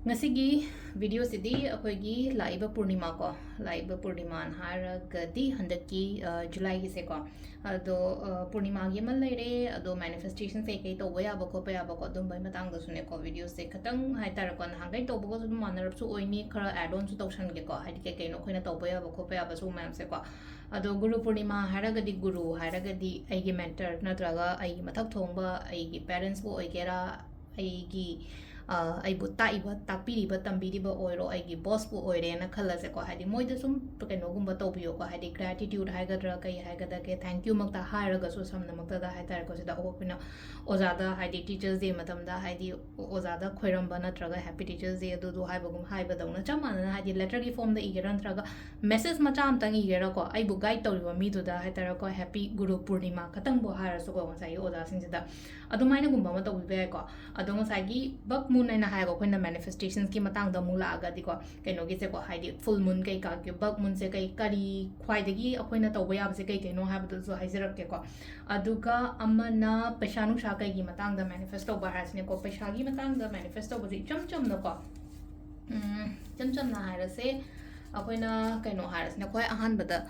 Ngasigi video sidi akoigi laiba Purnima ko laiba Purnima hara gadi handaki July gi se ko ado Purnima gi mal leire ado manifestation se kai to boya ba ko dum bai matang da sune ko video se khatang hai tar ko hangai to bo su manarap su oini khara add on su tawsan ge ko hadi ke kai no khoina to boya ba su mam se ko ado Guru Purnima hara gadi guru hara gadi ai gi mentor natraga ai mathak thongba ai gi parents bo oigera ai gi aibu taiba takpiriba tambiriba oiro aigi boss bu oire na khalase ko hadi moida sum keno gumba tobiyo ko hadi gratitude haigadra kai haigada ke thank you makta haraga so samna makta da haitar ko sida opina ozada hadi teachers day matam da hadi ozada khoiramba natraga happy teachers day du haibagum haiba dawna chamana hadi letter gi form da igeran traga message macham tang igera ko aibu guide tawriba mi du da haitar ko happy Guru Purnima khatang bo harasu ko ngasai oza sinjida adumaina gumba ma tawbibe ko adong sai gi bak moon aina hai ko khoina manifestations ki matang da mula aga di ko keno gi se ko haidi full moon kai ka ki bak moon se kai kari khwai da gi akhoina tawba ya se kai keno ha bu so haizirak ke ko aduga amana peshanu sha kai gi matang da manifesto ba hasne ko pesha gi matang da manifesto ba ji cham na ko cham na ha se akoina keno ha ne khoi ahan bada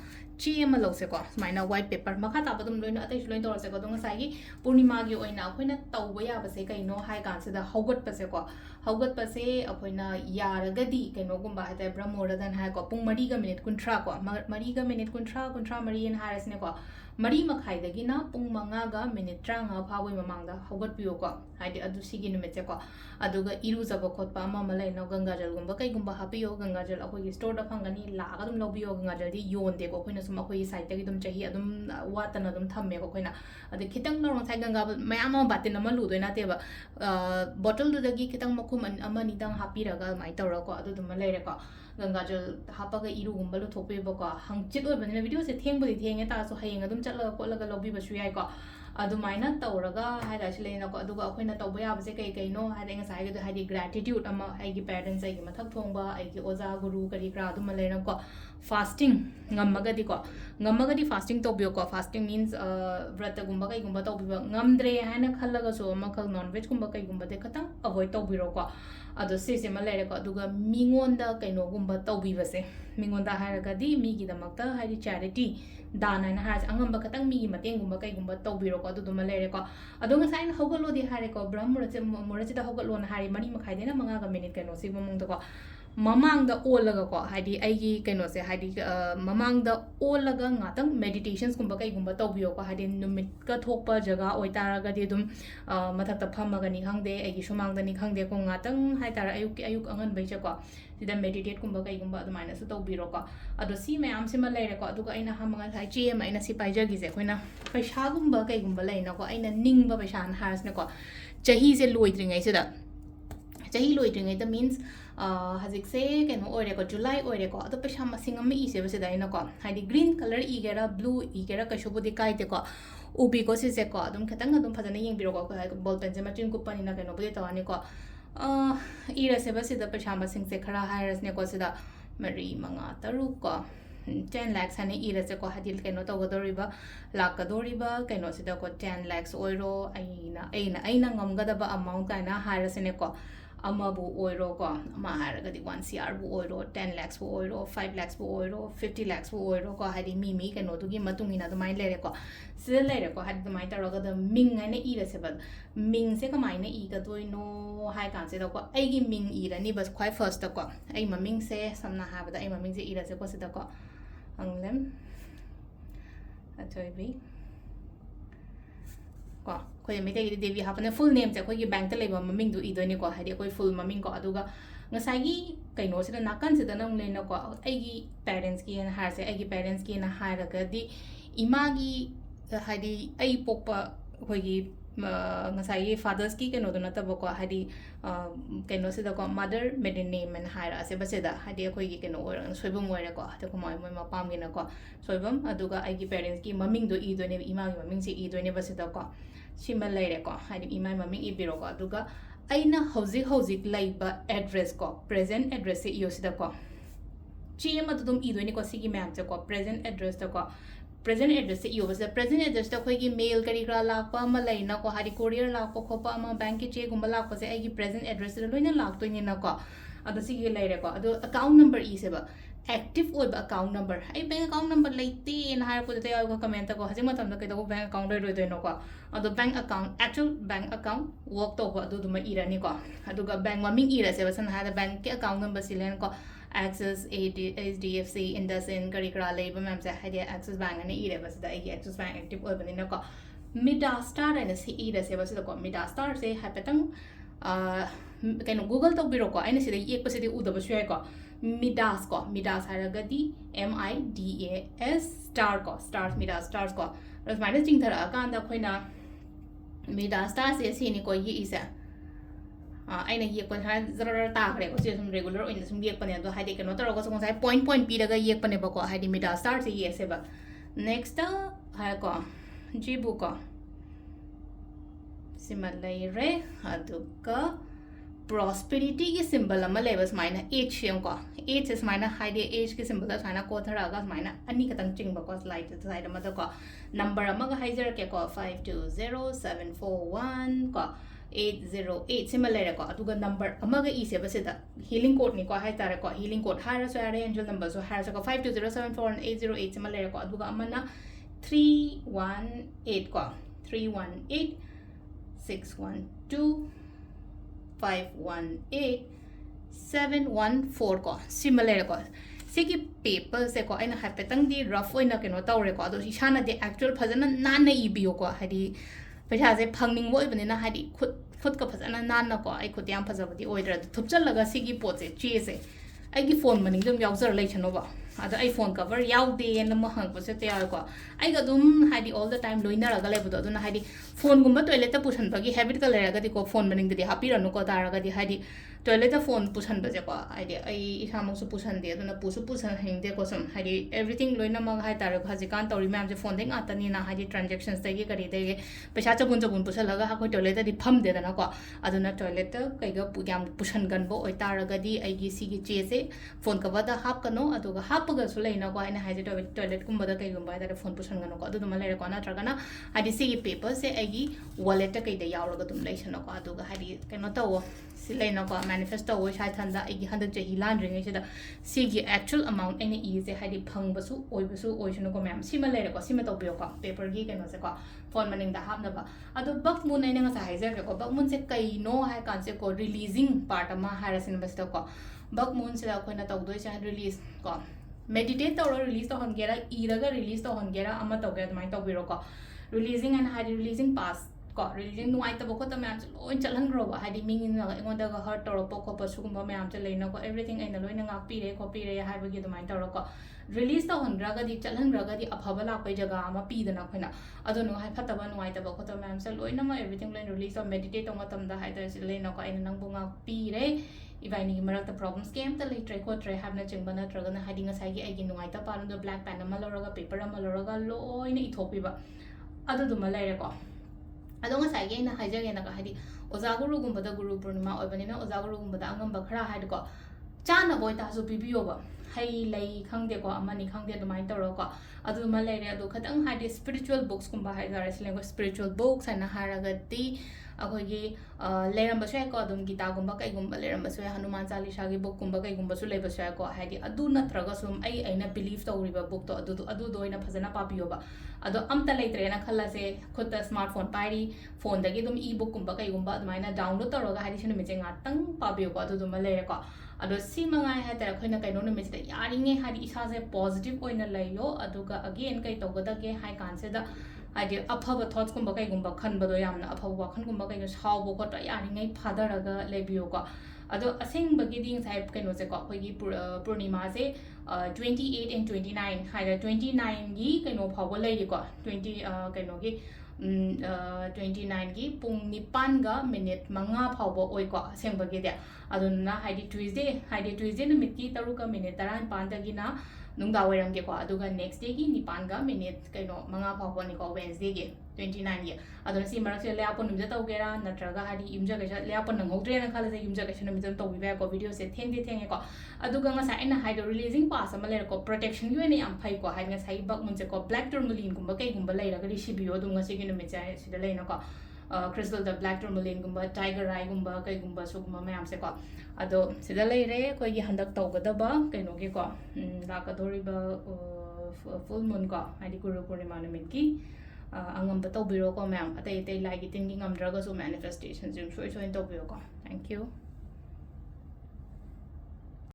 chi ma lo se ko smaina white paper makha ta badum loina atai loin tor se ko dong sai gi Purnima gi oina akoina tawba ya ba se kaino hai kan se da hogot pa se ko hogot pa se akoina yaragadi kaino gumba ha ta brahmoradan ha ko pung mari ga minute kuntra ko mari ga minute kuntra mari en haras ne ko mari makhai da gi na pung manga ga minute tranga phawai mamang da hogot piyo ko haidi adu sigi nume che ko aduga iru jaba khot pa ma malai no ganga jal gumba kai gumba hapiyo ganga jal akoi gi store da phangani la ga dum lobiyo ganga jal di yon de ko khoina sum akoi site gi dum chahi adum watana dum thamme ko khoina adu kitang no sai ganga mayam ma batin ma lu doina te ba bottle du da gi kitang makhum ama ni dang hapi raga mai tawra ko adu dum leire ko ganga jal hapa ga iru gumba lu thope ba ko hangchit oi bani video se theng bodi thenge ta so hayeng adum chatla ko laga lobi ba su yai ko adumaina tawraga haida chilena ko aduga akoina tawba ya base kai kai no haida nga sai ga haidi gratitude ama ai gi parents ai gi mathak thongba ai gi oza guru kari kra aduma lena ko fasting ngammaga di fasting to bio ko fasting means vrata gumba kai gumba to biba ngamdre haina khallaga so ama khal non veg gumba kai gumba de khatang avoid to biro ko ado se se ma lere ko aduga mingonda kaino gumba to bibase mingonda hairaga di mi gi damakta haidi charity dana na has angamba katang mi mateng gumba kai gumba to biro ko adu duma lere ko adu nga sain hogalo di hare ko brahmura che murachi da hogalo na hari mani makhai dena manga ga minute kaino si mamung ko mamang da olaga ko haidi aigi kaino se haidi mamang da olaga ngatang meditations gumba kai gumba to biyo ko haidi numit ka thokpa jaga oitaraga di dum mathak ta phamaga ni khangde aigi sumang da ni khangde ko ngatang hai tar ayuk angan bai che ko sida meditate gumba kai gumba adu maina su to biro ko adu si mayam sima leire ko aduga aina hamanga sai chi ma aina si paija gi je khoina paisa gumba kai gumba leina ko aina ningba paisa an has ne ko chahi se loidringai se da chahi loidringai da means hazik se keno oire ko July oire ko adu paisa masing am I se base da ina ko haidi green color igera blue igera ka shobodi kai te ko ubi ko se ko adum khatang adum phajana yeng biro ko ball pen je ma chin ku pani na keno bode tawani ko ira se base da paisa masing se khara hairas ne ko se da mari manga taru ko 10 lakhs hane ira se ko hadil keno to godoriba lakadoriba keno se da ko 10 lakhs oiro aina ngamgada ba amount kana haira se ne ko amabu oiro ko ama haira di 1 cr bu oiro 10 lakhs bu oiro 5 lakhs bu oiro 50 lakhs bu oiro ko hadi mi keno du gi matung ina du mai lere ko se lere ko hadi du mai taroga da ming ane ira se ba ming se ka mai ne I ga doi no hai kan se da ko ai gi ming ira ni bas khwai first da ko ai maming se samna ha ba da ai maming se ira se ko se da ko anglem Athoibi ko khoi me te devi hapane full name che khoi gi bank te leba maming du idoni ko hadi khoi full maming ko aduga ngasai gi kaino se na kan se da nang ne na ko ai gi parents ki en har se ai gi parents ki na har ga di ima gi hadi ai pokpa khoi gi ngasai gi fathers ki kaino do na ta ko hadi kaino se da ko mother maiden name and haira se base da hadi khoi gi kaino soibum oire ko ta ko mai ma pam gi na ko soibum aduga ai gi parents ki maming do idoni ima gi maming se idoni base da ko simbal leire ko hadi ima maming ibiro ko aduga aina hozik laiba address ko present address se iyo sida ko chi ma dum idoni ko sigi ma'am che ko present address ta ko present address se iobase present address ta khoi gi mail kari kra lakpa ma leina ko hari courier lakpa khopa ma bank ki che gumba lakpa se ai gi present address se loina lak to ni na ko ado si gi leire ko ado account number e se ba active oiba account number ai bank account number leite na har ko te ko comment ko haji matam da kai do bank account roi do no ko ado bank account actual bank account work to ko ado duma irani ko ado ga bank ma ming ira se ba san ha da bank ke account number silen ko Access, HDFC, IndusInd, Karikra, Labor, Mam, Sahadia, Access Bank, and E. was the Access Bank active urban in a co. Midastar and a CE, the Savas the Midastar say Hapetung can Google the Bureau, and see the Equity Udabashueko. Midasco, Midas Haragati, MIDAS, Starco, Stars Midas, Starsco. As my distinct Akanda Quina Midastar says Hinico is a aina yek pan ha zara ta khre ko se sum regular oin sum yek pan do haide keno tar ko song sai point pi daga yek pan ba ko haide mita start se ye se ba next ha ko jibu ko simalai re aduka prosperity ki symbol ama levels minus h yang ko h is minus haide h ki symbol as mana ko thara ga minus ani katang ching ba ko slide side ma da ko number ama ga haizer ke ko 520741 ko 808 similar ko aduga number amaga e se basida healing code ni ko hai tare ko healing code hara so are angel number so hara so ko 52074808 similar ko aduga amana 318 ko 318 612 518 714 ko similar ko sigi paper se ko aina hapetang di rough oina keno tawre ko ado ishana de actual phajana nana ibio ko hadi पैसा से फंगनिंग वो इबने ना हादी खुद का फजना नान ना को आई खुद याम फजबदी ओइदर थुपचल लगा सिगी पोचे चे से आई की फोन मनिंग दम याउजर लेछनो बा अद आई फोन कवर याउदे न म हंग पसे ते यार को आई ग दुम हादी ऑल द टाइम लोइना रगा लेबदो अदुना हादी फोन गुम्बा टॉयलेट ता पुसन बगी हैबिट का लेरगा दि को फोन मनिंग दि हापी रनु को तारगा दि हादी टॉयलेट ता फोन पुसन बजे को आइदि आई इसामो सु पुसन दे अदुना पुसन हेंगदे को सम हादी एवरीथिंग लोइना म हाय तार हाजि कान तौरी मैम जे फोन देंग आतनी ना हादी ट्रांजैक्शंस तगी करी दे पैसा चबुन पुसन लगा हा कोई टॉयलेट दि फम दे दना को अदुना टॉयलेट कइगा पुग्याम पुसन गनबो ओइ तारगा दि आइगी सिगी चे से फोन कवर दा हाप कनो अदुगा हापगा सु लेना को आइना हाइजे टॉयलेट कुंबदा कइगुंबा दा फोन पुसन गनो को अदुदुमा लेरे को ना ट्रगना हादी सिगी पेपर से आइगी वॉलेट ता कइदा यावरगा दुम लेसनो को अदुगा हादी कनो तवो सिलेना को मैनिफेस्ट तवो शाय थंदा आइगी हंदक जे हिलान रिंगे से दा सिगी एक्चुअल अमाउंट एने ई से हादी फंगबसु ओइबसु ओइसनो को मैम सिमा लेरे को सिमा तोबियो को पेपर गी कनो से को फोन मनिंग दा हापना बा अदु बक मुन एने nga हाइजे को बक मुन से कइनो हाय कान से को रिलीजिंग पार्ट अमा हारसिन बस को बक मुन से अखोइना तौदोइ से रिलीज को meditate तौर रिलीज तो हनगेरा इरगा रिलीज तो हनगेरा अमा तौगे अदमाइ तौबिरो को रिलीजिंग एंड हाइडी रिलीजिंग पास को रिलीजिंग नुआइ तब को त मैम लोइ चलहनग्रो हाइडी मिंग इन एंगोंदा ग हर्ट तौर पको पसुगुम मैम च लेनो को एवरीथिंग एना लोइना ngak pire ko pire हाइबगी अदमाइ तौर को रिलीज तो हनग्रागा दि चलहनग्रागा दि अफबा लापै जगह अमा पीदना खैना अदो नु हाइ फतबा नुआइ तब को त मैम च लोइना म एवरीथिंग लोइन रिलीज तो मेडिटेट तो मतम दा हाइदर से लेनो को एना नंगबु ngak pire इबाइनी मरक्ता प्रॉब्लम्स केम त लेट्रे खोट्रे हाबना चिंबा नत्रगना हाइडी ngसाइगी आइगी नुआइता पारन दो ब्लैक पेन अमा लौरगा पेपर अमा लौरगा लोइना इथोपिबा अदो दुमा लेरे को अदो ngसाइगी ना हाइजगे ना हाइडी ओजा गुरु गुंबदा गुरु पूर्णिमा ओबनिना ओजा गुरु गुंबदा अंगम खरा हाइड को चाना बोय तासु पिबियोबा हाइ लाई खंगदे को अमानी खंगदे दुमाइन तौरो को अदु मा लेरे अदु खतंग हाइडी स्पिरिचुअल बुक्स कुंबा हाइजारे सिलेंगो स्पिरिचुअल बुक्स एना हारगती अखोगी लेरंबसु है को अदुम गीता गुंबा कइगुंबा लेरंबसु है हनुमान चालीसा की बुक गुंबा कइगुंबसु लेबसु है को हाइडी अदु नत्रगा सुम आइना बिलीव तौरिबा बुक तो अदु दोइना फजना पापियोबा अदो अमता लेत्रे ना खल्ला से खुद स्मार्टफोन पाइरी फोन दगी दुम ई बुक गुंबा कइगुंबा अदमाइना डाउनलोड तौरगा हाइडी सिनु मिचे ngaतंग पापियो को अदु दुमा लेरे को अदो सी मंगाय है तर खैना कइनो नु मिचे यारिंगे हाइडी इसा से पॉजिटिव ओइना लइयो अदुगा अगेन कइ तौगदगे हाइ कांसेदा हाइडी अफब थॉट्स कुंबा कइगुंबा खनबदो यामना अफब वाखन कुंबा कइनो सावबो को यारिंगे फादरगा लेबियो को अदो असेंबगी दिंग साइब कइनो से को अखोगी पूर्णिमा से 28 and 29 हाइदा 29 गी कइनो फावो लेरि को 20 कइनो गी 29 गी पुंग निपान गा मिनिट मंगा फावो ओइ को असेंबगी दे अदुना हाइडी ट्यूसडे नुमित की तरुका मिनिट 15 दगी ना नुंगा वरम के को अदुगा नेक्स्ट डे की निपान गा मिनिट कइनो मंगा फावो नि को वेडनेसडे गे 29 ꯑꯗꯨꯅ ꯁꯤ ꯃꯔꯛꯁꯤꯗ ꯂꯩꯌꯥꯛꯄ ꯅꯨꯃꯤꯠꯇ ꯇꯧꯒꯦꯔꯥ ꯅꯠꯇ꯭ꯔꯒ ꯍꯥꯏꯗꯤ ꯌꯨꯝꯖꯀꯩꯁ ꯂꯩꯌꯥꯛꯄ ꯅꯪꯍꯧꯗ꯭ꯔꯦꯅ ꯈꯜꯂꯁꯦ ꯌꯨꯝꯖꯀꯩꯁ ꯅꯨꯃꯤꯠꯇ ꯇꯧꯕꯤꯕ ꯌꯥꯏꯀꯣ ꯚꯤꯗꯤꯑꯣꯁꯦ ꯊꯦꯡꯉꯦꯀꯣ ꯑꯗꯨꯒ ꯉꯁꯥꯏ ꯑꯩꯅ ꯍꯥꯏꯗꯣ ꯔꯤꯂꯤꯖꯤꯡ ꯄꯥꯁ ꯑꯃ ꯂꯩꯔꯦꯀꯣ ꯄ꯭ꯔꯣꯇꯦꯛꯁꯟꯒꯤ ꯑꯣꯏꯅ ꯌꯥꯝ ꯐꯩꯀꯣ ꯍꯥꯏꯗꯤ ꯉꯁꯥꯏꯒꯤ ꯕꯛꯃꯨꯟꯁꯦꯀꯣ ꯕ꯭ꯂꯦꯛ ꯇꯨꯔꯃꯨꯂꯤꯟꯒꯨꯝꯕ ꯀꯩꯒꯨꯝꯕ ꯂꯩꯔꯒꯗꯤ ꯁꯤꯕꯤꯌꯣ ꯑꯗꯨꯝ ꯉꯁꯤꯒꯤ ꯅꯨꯃꯤꯠꯁꯦ ꯁꯤꯗ ꯂꯩꯅꯀꯣ crystal black tourmaline gumba tiger eye gumba kai gumba sugumba mayam se ko ado sida leire koi gi handak tawgadaba kaino gi ko lakadoriba full moon ko hadi guru purnima numit ki angamba tawbiro ko mayam atai lai gi tin gi ngamdraga so manifestations jum soi tawbiro ko thank you